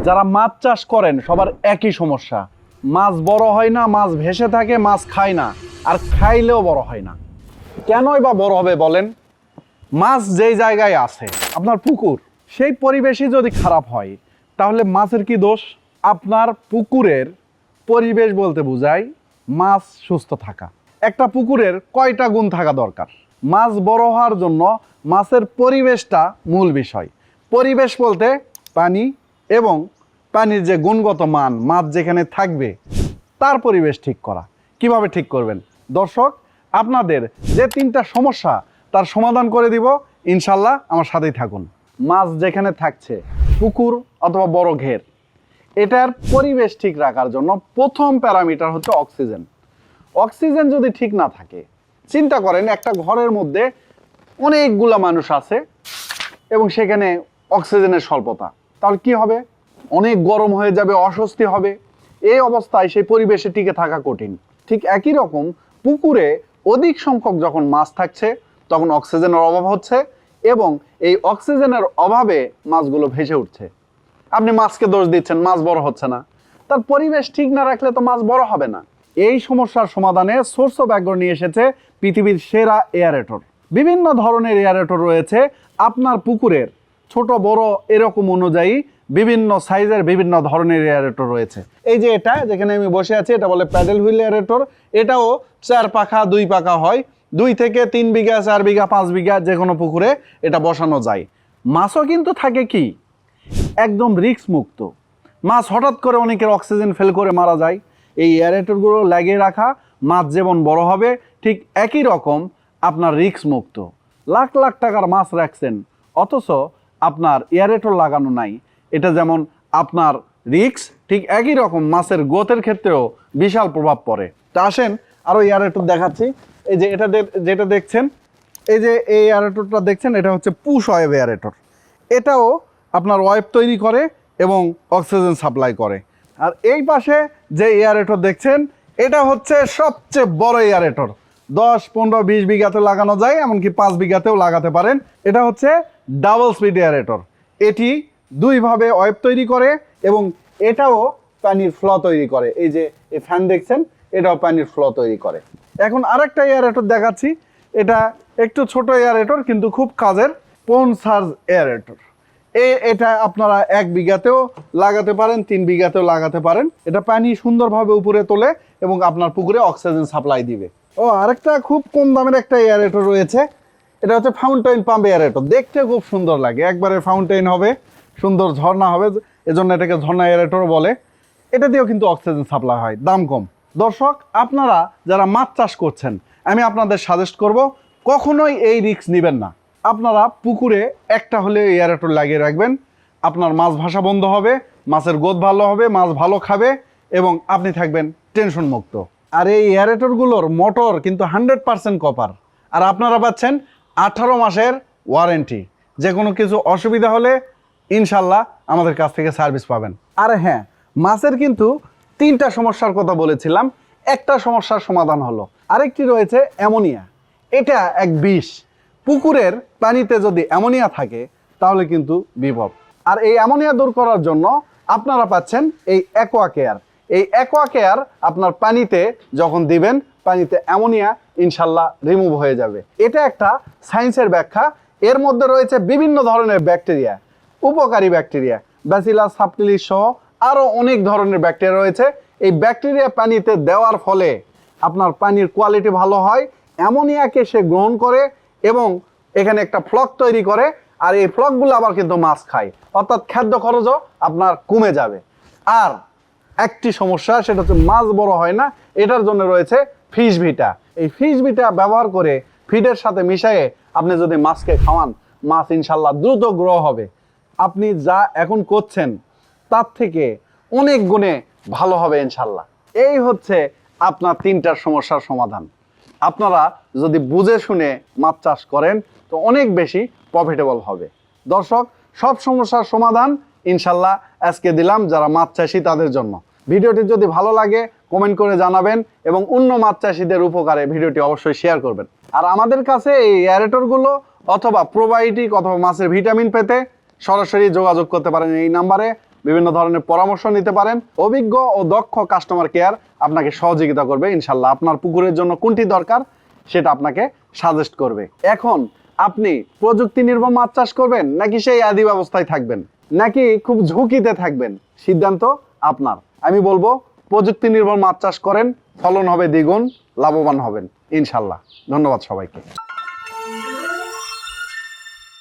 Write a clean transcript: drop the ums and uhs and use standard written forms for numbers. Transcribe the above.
যারা মাছ চাষ করেন সবার একই সমস্যা, মাছ বড় হয় না, মাছ ভেসে থাকে, মাছ খায় না, আর খাইলেও বড় হয় না। কেনই বা বড় হবে বলেন? মাছ যেই জায়গায় আছে, আপনার পুকুর, সেই পরিবেশই যদি খারাপ হয় তাহলে মাছের কি দোষ? আপনার পুকুরের পরিবেশ বলতে বোঝায় মাছ সুস্থ থাকা। একটা পুকুরের কয়টা গুণ থাকা দরকার? মাছ বড় হওয়ার জন্য মাছের পরিবেশটা মূল বিষয়। পরিবেশ বলতে পানি এবং পানির যে গুণগত মান, মাছ যেখানে থাকবে তার পরিবেশ ঠিক করা। কিভাবে ঠিক করবেন? দর্শক, আপনাদের যে 3টা সমস্যা তার সমাধান করে দিব ইনশাল্লাহ, আমার সাথেই থাকুন। মাছ যেখানে থাকছে, পুকুর অথবা বড় ঘের, এটার পরিবেশ ঠিক রাখার জন্য প্রথম প্যারামিটার হচ্ছে অক্সিজেন। অক্সিজেন যদি ঠিক না থাকে, চিন্তা করেন একটা ঘরের মধ্যে অনেকগুলা মানুষ আছে এবং সেখানে অক্সিজেনের স্বল্পতা, তাহলে কি হবে? অনেক গরম হয়ে যাবে, অস্বস্তি হবে। এই অবস্থায় সেই পরিবেশে টিকে থাকা কঠিন। ঠিক একই রকম পুকুরে অধিক সংখ্যক যখন মাছ থাকছে তখন অক্সিজেনের অভাব হচ্ছে এবং এই অক্সিজেনের অভাবে মাছগুলো ভেসে উঠছে। আপনি মাছকে দোষ দিচ্ছেন, মাছ বড় হচ্ছে না। তার পরিবেশ ঠিক না রাখলে তো মাছ বড় হবে না। এই সমস্যার সমাধানে সোর্স অফ অ্যাগ্রো নিয়ে এসেছে পৃথিবীর সেরা এয়ারেটর। বিভিন্ন ধরনের এয়ারেটর রয়েছে। আপনার পুকুরের ছোট বড় এরকম অনুযায়ী বিভিন্ন সাইজের বিভিন্ন ধরনের এয়ারেটর রয়েছে। এই যে এটা যেখানে আমি বসে আছি, এটা বলে প্যাডেল হুইল এয়ারেটর। এটাও 4 পাখা 2 পাখা হয়। 2 থেকে 3 বিঘা, 4 বিঘা, 5 বিঘা যে কোনো পুকুরে এটা বসানো যায়। মাছও কিন্তু থাকে কি একদম রিস্ক মুক্ত। মাছ হঠাৎ করে অনেকের অক্সিজেন ফেল করে মারা যায়। এই এয়ারেটরগুলো লাগিয়ে রাখা, মাছ যেমন বড় হবে ঠিক একই রকম আপনার রিস্ক মুক্ত। লাখ লাখ টাকার মাছ রাখছেন অথচ আপনার এয়ারেটর লাগানো নাই, এটা যেমন আপনার রিস্ক, ঠিক একই রকম মাছের গ্রোথের ক্ষেত্রেও বিশাল প্রভাব পড়ে। তা আসেন আরও এয়ারেটর দেখাচ্ছি। এই যে এটা যেটা দেখছেন, এই যে এই এয়ারেটরটা দেখছেন, এটা হচ্ছে পুশ ওয়েভ এয়ারেটর। এটাও আপনার ওয়েভ তৈরি করে এবং অক্সিজেন সাপ্লাই করে। আর এই পাশে যে এয়ারেটর দেখছেন, এটা হচ্ছে সবচেয়ে বড় এয়ারেটর। 10, 15, 20 বিঘাতে লাগানো যায়, এমনকি 5 বিঘাতেও লাগাতে পারেন। এটা হচ্ছে ডাবল স্পিড এয়ারেটর। এটি 2 ভাবে ওয়েভ তৈরি করে এবং এটাও পানির ফ্লো তৈরি করে। এই যে এই ফ্যান দেখছেন, এটাও পানির ফ্লো তৈরি করে। এখন আরেকটা এয়ারেটর দেখাচ্ছি। এটা একটু ছোট এয়ারেটর কিন্তু খুব কাজের, পোন সার্জ এয়ারেটর। এটা আপনারা 1 বিঘাতেও লাগাতে পারেন, 3 বিঘাতেও লাগাতে পারেন। এটা পানি সুন্দরভাবে উপরে তোলে এবং আপনার পুকুরে অক্সিজেন সাপ্লাই দিবে। আরেকটা খুব কম দামের একটা এয়ারেটর রয়েছে। এটা হচ্ছে ফাউন্টেন পাম্প এয়ারেটর। দেখতে খুব সুন্দর লাগে, একবারে ফাউন্টেন হবে, সুন্দর ঝর্ণা হবে, এজন্য এটাকে ঝর্ণা এয়ারেটর বলে। এটা দিয়েও কিন্তু অক্সিজেন সাপ্লাই হয়, দাম কম। দর্শক, আপনারা যারা মাছ চাষ করছেন, আমি আপনাদের সাজেস্ট করব কখনোই এই রিস্ক নেবেন না। আপনারা পুকুরে একটা হলে এয়ারেটর লাগিয়ে রাখবেন। আপনার মাছ ভাসা বন্ধ হবে, মাছের গ্রোথ ভালো হবে, মাছ ভালো খাবে এবং আপনি থাকবেন টেনশন মুক্ত। আর এই এয়ারেটরগুলোর মোটর কিন্তু 100% কপার। আর আপনারা পাচ্ছেন 18 মাসের ওয়ারেন্টি। যে কোনো কিছু অসুবিধা হলে ইনশাল্লাহ আমাদের কাছ থেকে সার্ভিস পাবেন। আর হ্যাঁ, মাছের কিন্তু 3টা সমস্যার কথা বলেছিলাম, একটা সমস্যার সমাধান হলো। আরেকটি রয়েছে অ্যামোনিয়া। এটা এক বিষ। পুকুরের পানিতে যদি অ্যামোনিয়া থাকে তাহলে কিন্তু বিপদ। আর এই অ্যামোনিয়া দূর করার জন্য আপনারা পাচ্ছেন এই অ্যাকোয়া কেয়ার। এই অ্যাকোয়া কেয়ার আপনার পানিতে যখন দিবেন, পানিতে অ্যামোনিয়া ইনশাল্লাহ রিমুভ হয়ে যাবে। এটা একটা সায়েন্সের ব্যাখ্যা। এর মধ্যে রয়েছে বিভিন্ন ধরনের ব্যাকটেরিয়া, উপকারী ব্যাকটেরিয়া, ব্যাসিলাস সাবটিলিস সহ আরও অনেক ধরনের ব্যাকটেরিয়া রয়েছে। এই ব্যাকটেরিয়া পানিতে দেওয়ার ফলে আপনার পানির কোয়ালিটি ভালো হয়, অ্যামোনিয়াকে সে গ্রহণ করে এবং এখানে একটা ফ্লক তৈরি করে। আর এই ফ্লকগুলো আবার কিন্তু মাছ খায়, অর্থাৎ খাদ্য খরচও আপনার কমে যাবে। আর একটি সমস্যা, সেটা হচ্ছে মাছ বড় হয় না। এটার জন্য রয়েছে ফিশ ভিটা। এই ফিশ ভিটা ব্যবহার করে ফিডের সাথে মিশিয়ে আপনি যদি মাছকে খাওয়ান, মাছ ইনশাল্লাহ দ্রুত গ্রো হবে। আপনি যা এখন করছেন তার থেকে অনেক গুণে ভালো হবে ইনশাল্লাহ। এই হচ্ছে আপনার 3টার সমস্যার সমাধান। আপনারা যদি বুঝে শুনে মাছ চাষ করেন তো অনেক বেশি প্রফিটেবল হবে। দর্শক, সব সমস্যার সমাধান ইনশাল্লাহ আজকে দিলাম যারা মাছ চাষি তাদের জন্য। ভিডিওটি যদি ভালো লাগে কমেন্ট করে জানাবেন এবং অন্য মাছ চাষিদের উপকারে ভিডিওটি অবশ্যই শেয়ার করবেন। আর আমাদের কাছে এই এয়ারেটরগুলো অথবা প্রোবায়োটিক অথবা মাছের ভিটামিন পেতে সরাসরি যোগাযোগ করতে পারেন এই নাম্বারে। বিভিন্ন ধরনের পরামর্শ নিতে পারেন। অভিজ্ঞ ও দক্ষ কাস্টমার কেয়ার আপনাকে সহযোগিতা করবে ইনশাল্লাহ। আপনার পুকুরের জন্য কোনটি দরকার সেটা আপনাকে সাজেস্ট করবে। এখন আপনি প্রযুক্তি নির্ভর মাছ চাষ করবেন নাকি সেই আদি ব্যবস্থায় থাকবেন, নাকি খুব ঝুঁকিতে থাকবেন, সিদ্ধান্ত আপনার। আমি বলবো প্রযুক্তি নির্ভর মাছ চাষ করেন, ফলন হবে দ্বিগুণ, লাভবান হবেন ইনশাল্লাহ। ধন্যবাদ সবাইকে।